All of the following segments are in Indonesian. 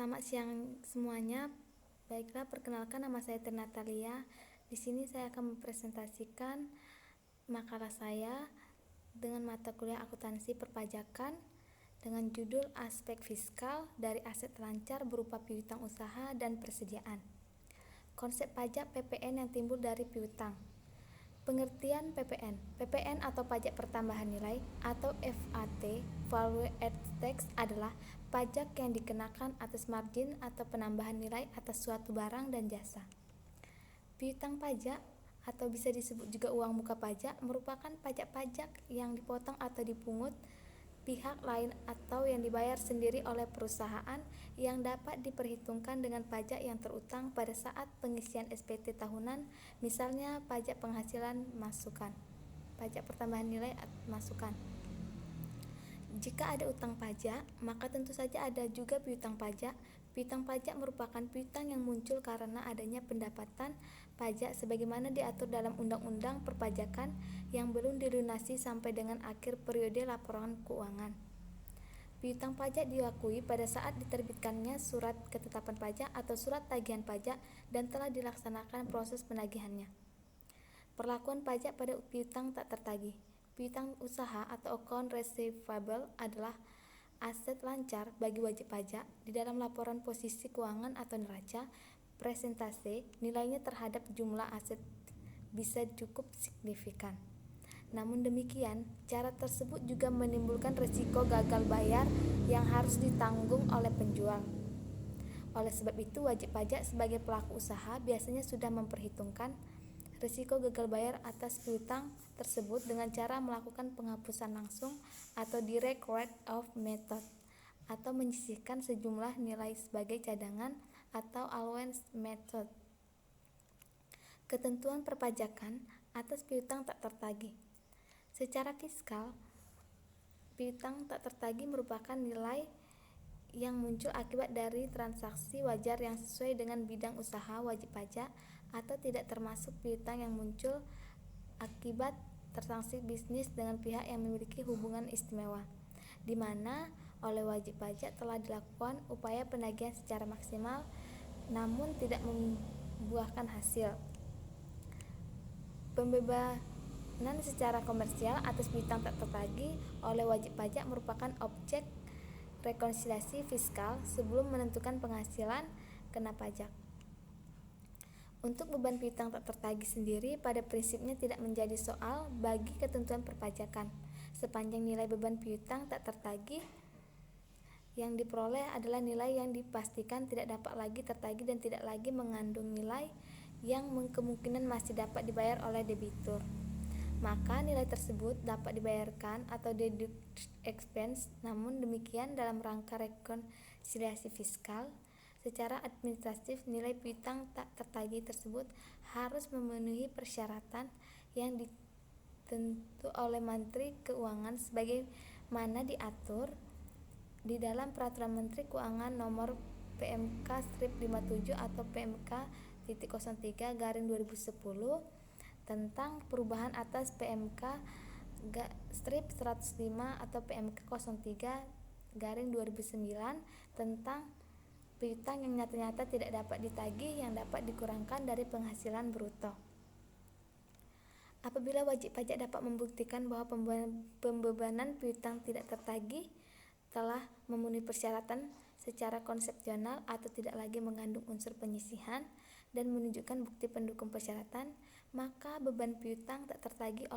Selamat siang semuanya. Baiklah, perkenalkan nama saya Natalia. Di sini saya akan mempresentasikan makalah saya dengan mata kuliah akuntansi perpajakan dengan judul aspek fiskal dari aset lancar berupa piutang usaha dan persediaan. Konsep pajak PPN yang timbul dari piutang. Pengertian PPN. PPN atau pajak pertambahan nilai atau VAT, Value Added Tax, adalah pajak yang dikenakan atas margin atau penambahan nilai atas suatu barang dan jasa. Piutang pajak atau bisa disebut juga uang muka pajak merupakan pajak-pajak yang dipotong atau dipungut pihak lain atau yang dibayar sendiri oleh perusahaan yang dapat diperhitungkan dengan pajak yang terutang pada saat pengisian SPT tahunan, misalnya pajak penghasilan masukan, pajak pertambahan nilai masukan. Jika ada utang pajak, maka tentu saja ada juga piutang pajak. Piutang pajak merupakan piutang yang muncul karena adanya pendapatan pajak sebagaimana diatur dalam Undang-Undang Perpajakan yang belum dilunasi sampai dengan akhir periode laporan keuangan. Piutang pajak diakui pada saat diterbitkannya surat ketetapan pajak atau surat tagihan pajak dan telah dilaksanakan proses penagihannya. Perlakuan pajak pada piutang tak tertagih. Piutang usaha atau account receivable adalah aset lancar bagi wajib pajak di dalam laporan posisi keuangan atau neraca presentase. Nilainya terhadap jumlah aset bisa cukup signifikan. Namun demikian, cara tersebut juga menimbulkan risiko gagal bayar yang harus ditanggung oleh penjual. Oleh sebab itu, wajib pajak sebagai pelaku usaha biasanya sudah memperhitungkan risiko gagal bayar atas piutang tersebut dengan cara melakukan penghapusan langsung atau direct write-off method, atau menyisihkan sejumlah nilai sebagai cadangan atau allowance method. Ketentuan perpajakan atas piutang tak tertagih. Secara fiskal, piutang tak tertagih merupakan nilai yang muncul akibat dari transaksi wajar yang sesuai dengan bidang usaha wajib pajak atau tidak termasuk piutang yang muncul akibat transaksi bisnis dengan pihak yang memiliki hubungan istimewa, di mana oleh wajib pajak telah dilakukan upaya penagihan secara maksimal namun tidak membuahkan hasil. Pembebanan secara komersial atas piutang tak tertagih oleh wajib pajak merupakan objek rekonsiliasi fiskal sebelum menentukan penghasilan kena pajak. Untuk beban piutang tak tertagih sendiri pada prinsipnya tidak menjadi soal bagi ketentuan perpajakan, sepanjang nilai beban piutang tak tertagih yang diperoleh adalah nilai yang dipastikan tidak dapat lagi tertagih dan tidak lagi mengandung nilai yang kemungkinan masih dapat dibayar oleh debitur. Maka nilai tersebut dapat dibayarkan atau deduct expense. Namun demikian, dalam rangka rekonsiliasi fiskal, secara administratif nilai piutang tak tertagih tersebut harus memenuhi persyaratan yang ditentu oleh Menteri Keuangan sebagaimana diatur di dalam Peraturan Menteri Keuangan Nomor PMK-57 atau PMK-03/2010 tentang perubahan atas PMK-105 atau PMK-03/2009 tentang piutang yang nyata-nyata tidak dapat ditagih yang dapat dikurangkan dari penghasilan bruto. Apabila wajib pajak dapat membuktikan bahwa pembebanan piutang tidak tertagih telah memenuhi persyaratan secara konsepsional atau tidak lagi mengandung unsur penyisihan dan menunjukkan bukti pendukung persyaratan, maka beban piutang tak tertagih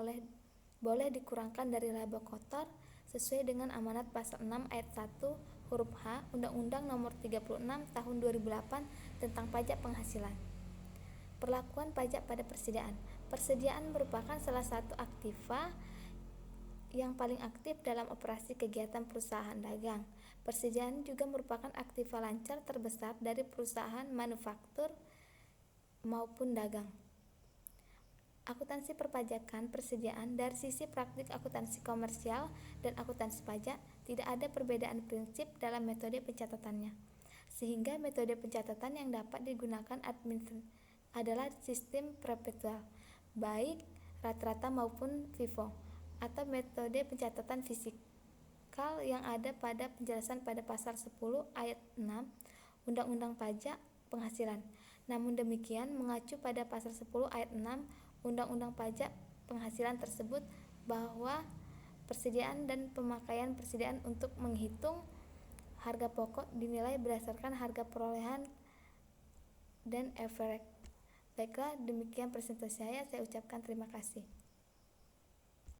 boleh dikurangkan dari laba kotor sesuai dengan amanat pasal 6 ayat 1 huruf H Undang-Undang Nomor 36 Tahun 2008 tentang pajak penghasilan. Perlakuan pajak pada persediaan. Persediaan merupakan salah satu aktiva yang paling aktif dalam operasi kegiatan perusahaan dagang. Persediaan juga merupakan aktiva lancar terbesar dari perusahaan manufaktur maupun dagang. Akuntansi perpajakan persediaan dari sisi praktik akuntansi komersial dan akuntansi pajak tidak ada perbedaan prinsip dalam metode pencatatannya, sehingga metode pencatatan yang dapat digunakan adalah sistem perpetual, baik rata-rata maupun FIFO, atau metode pencatatan fisikal yang ada pada penjelasan pada pasal 10 ayat 6 Undang-Undang Pajak Penghasilan. Namun demikian, mengacu pada pasal 10 ayat 6 Undang-Undang Pajak Penghasilan tersebut bahwa persediaan dan pemakaian persediaan untuk menghitung harga pokok dinilai berdasarkan harga perolehan dan average. Baiklah, demikian presentasi saya ucapkan terima kasih.